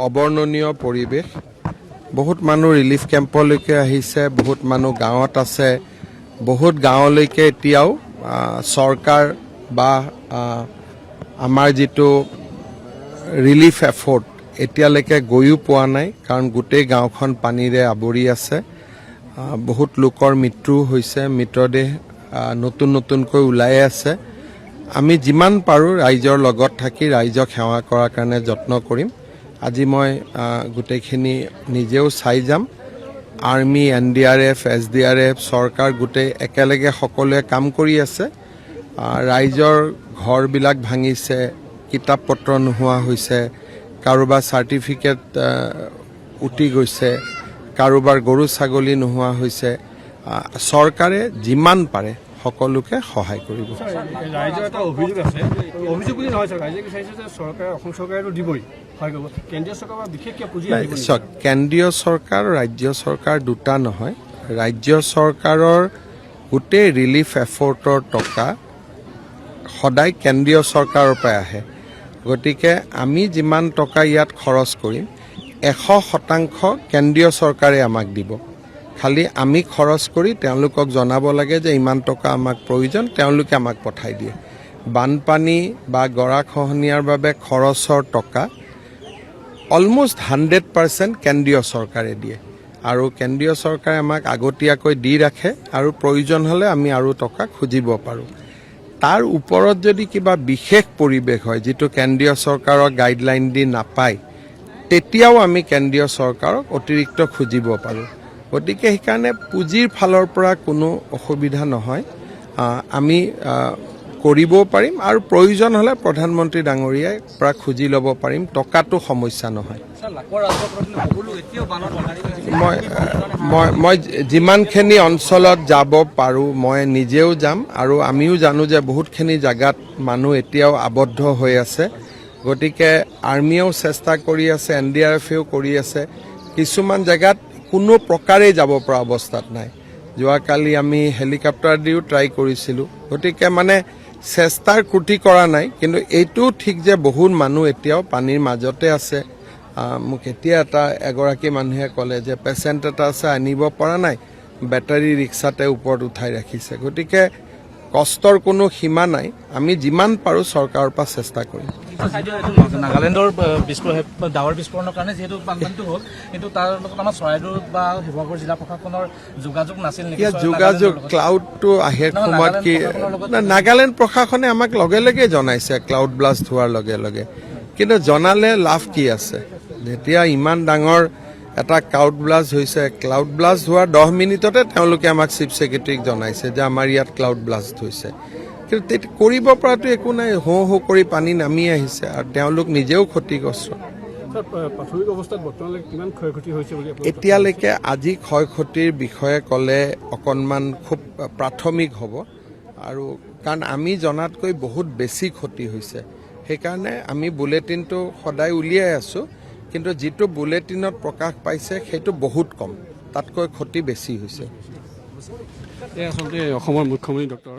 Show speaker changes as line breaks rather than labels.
অবৰ্ণনীয় পৰিৱেশ বহুত মানুহ ৰিলিফ কেম্পলৈকে আহিছে বহুত মানুহ গাঁৱত আছে বহুত গাঁৱলৈকে এতিয়াও চৰকাৰ বা আমাৰ যেটো ৰিলিফ এফৰ্ট এতিয়ালৈকে গৈও পোৱা নাই কাৰণ গোটেই গাঁওখন পানীৰে আৱৰি আছে বহুত লোকৰ মৃত্যু হৈছে মৃতদেহ নতুনকৈ ওলাই আছে আমি যিমান পাৰো ৰাইজৰ লগত থাকি ৰাইজক সেৱা কৰাৰ কাৰণে যত্ন কৰিম আজি মই গোটেইখিনি নিজেও চাই যাম আৰ্মি NDRF SDRF চৰকাৰ গোটেই একেলগে সকলোৱে কাম কৰি আছে ৰাইজৰ ঘৰবিলাক ভাঙিছে কিতাপ পত্ৰ নোহোৱা হৈছে কাৰোবাৰ সাৰ্টিফিকেট উটি গৈছে কাৰোবাৰ গৰু ছাগলী নোহোৱা হৈছে চৰকাৰে যিমান পাৰে সকলোকে সহায় কৰিব
ৰাইজৰ এটা অভিযোগ আছে অভিযোগ বুলি নহয় স্যাৰ ৰাইজে কৈছে যে চৰকাৰে অসম চৰকাৰেটো দিবই হয় কৰিব কেন্দ্ৰীয় চৰকাৰ বিশেষকৈ পুঁজি আহিব
কেন্দ্ৰীয় চৰকাৰ ৰাজ্য চৰকাৰ দুটা নহয় ৰাজ্য চৰকাৰৰ গোটেই ৰিলিফ এফৰ্টৰ টকা সদায় কেন্দ্ৰীয় চৰকাৰৰ পৰা আহে গতিকে আমি যিমান টকা ইয়াত খৰচ কৰিম 100% কেন্দ্ৰীয় চৰকাৰে আমাক দিব খালি আমি খৰচ কৰি তেওঁলোকক জনাব লাগে যে ইমান টকা আমাক প্ৰয়োজন তেওঁলোকে আমাক পঠাই দিয়ে বানপানী বা গৰাখহনীয়াৰ বাবে খৰচৰ টকা অলমোষ্ট 100% কেন্দ্ৰীয় চৰকাৰে দিয়ে আৰু কেন্দ্ৰীয় চৰকাৰে আমাক আগতীয়াকৈ দি ৰাখে আৰু প্ৰয়োজন হলে আমি আৰু টকা খুজিব পাৰো তাৰ ওপৰত যদি কিবা বিশেষ পৰিৱেশ হয় যেটো কেন্দ্ৰীয় চৰকাৰৰ গাইডলাইন দি নাপায় তেতিয়াও আমি কেন্দ্ৰীয় চৰকাৰক অতিৰিক্ত খুজিব পাৰো গতিকে সেইকাৰণে পুঁজিৰ ফালৰ পৰা কোনো অসুবিধা নহয় আমি কৰিব পাৰিম আৰু প্ৰয়োজন হলে প্ৰধানমন্ত্ৰী ডাঙৰীয়াই পৰা খুজি ল'ব পাৰিম টকাটো সমস্যা নহয় মই যিমানখিনি অঞ্চলত যাব পাৰো মই নিজেও যাম আৰু আমিও জানো যে বহুতখিনি জায়গাত মানুহ এতিয়াও আবদ্ধ হৈ আছে গতিকে আৰ্মিয়েও চেষ্টা কৰি আছে NDRFও কৰি আছে কিছুমান জায়গাত কোনো প্ৰকাৰে যাব পৰা অৱস্থাত নাই যোৱাকালি আমি হেলিকপ্টাৰ দিও ট্ৰাই কৰিছিলো গতিকে মানে চেষ্টাৰ ত্ৰুটি কৰা নাই কিন্তু এইটো ঠিক যে বহুত মানুহ এতিয়াও পানীৰ মাজতে আছে মোক এতিয়া এটা এগৰাকী মানুহে ক'লে যে পেচেণ্ট এটা আছে আনিব পৰা নাই বেটাৰী ৰিক্সাতে ওপৰত উঠাই ৰাখিছে গতিকে কষ্টৰ কোনো সীমা নাই আমি যিমান পাৰো চৰকাৰৰ পৰা চেষ্টা কৰিম
নাগালেণ্ডৰ ডাৱৰ বিস্ফোৰণৰ কাৰণে যেহেতু বানপানীটো হ'ল কিন্তু তাৰ লগত আমাৰ চৰাইদেউ বা শিৱসাগৰ জিলা প্ৰশাসনৰ যোগাযোগ নাছিল নেকি
যোগাযোগ ক্লাউডটো আহে সময়ত কি নাগালেণ্ড প্ৰশাসনে আমাক লগে লগে জনাইছে ক্লাউড ব্লাষ্ট হোৱাৰ লগে লগে কিন্তু জনালে লাভ কি আছে যেতিয়া ইমান ডাঙৰ এটা ক্লাউড ব্লাষ্ট হৈছে ক্লাউড ব্লাষ্ট হোৱাৰ 10 মিনিটতে তেওঁলোকে আমাক চিফ সেক্ৰেটাৰীক জনাইছে যে আমাৰ ইয়াত ক্লাউড ব্লাষ্ট হৈছে কিন্তু কৰিব পৰাটো একো নাই হো কৰি পানী নামি আহিছে আৰু তেওঁলোক নিজেও ক্ষতিগ্ৰস্ত
প্ৰাথমিক অৱস্থাত বৰ্তমানলৈকে কিমান ক্ষয়ক্ষতি হৈছে বুলি
এতিয়ালৈকে আজি ক্ষয়ক্ষতিৰ বিষয়ে ক'লে অকণমান খুব প্ৰাথমিক হ'ব আৰু কাৰণ আমি জনাতকৈ বহুত বেছি ক্ষতি হৈছে সেইকাৰণে আমি বুলেটিনটো সদায় উলিয়াই আছো কিন্তু যেটো বুলেটিনত প্ৰকাশ পাইছে সেইটো বহুত কম তাতকৈ ক্ষতি বেছি হৈছে
এই আচলতে অসমৰ মুখ্যমন্ত্ৰী ডক্টৰ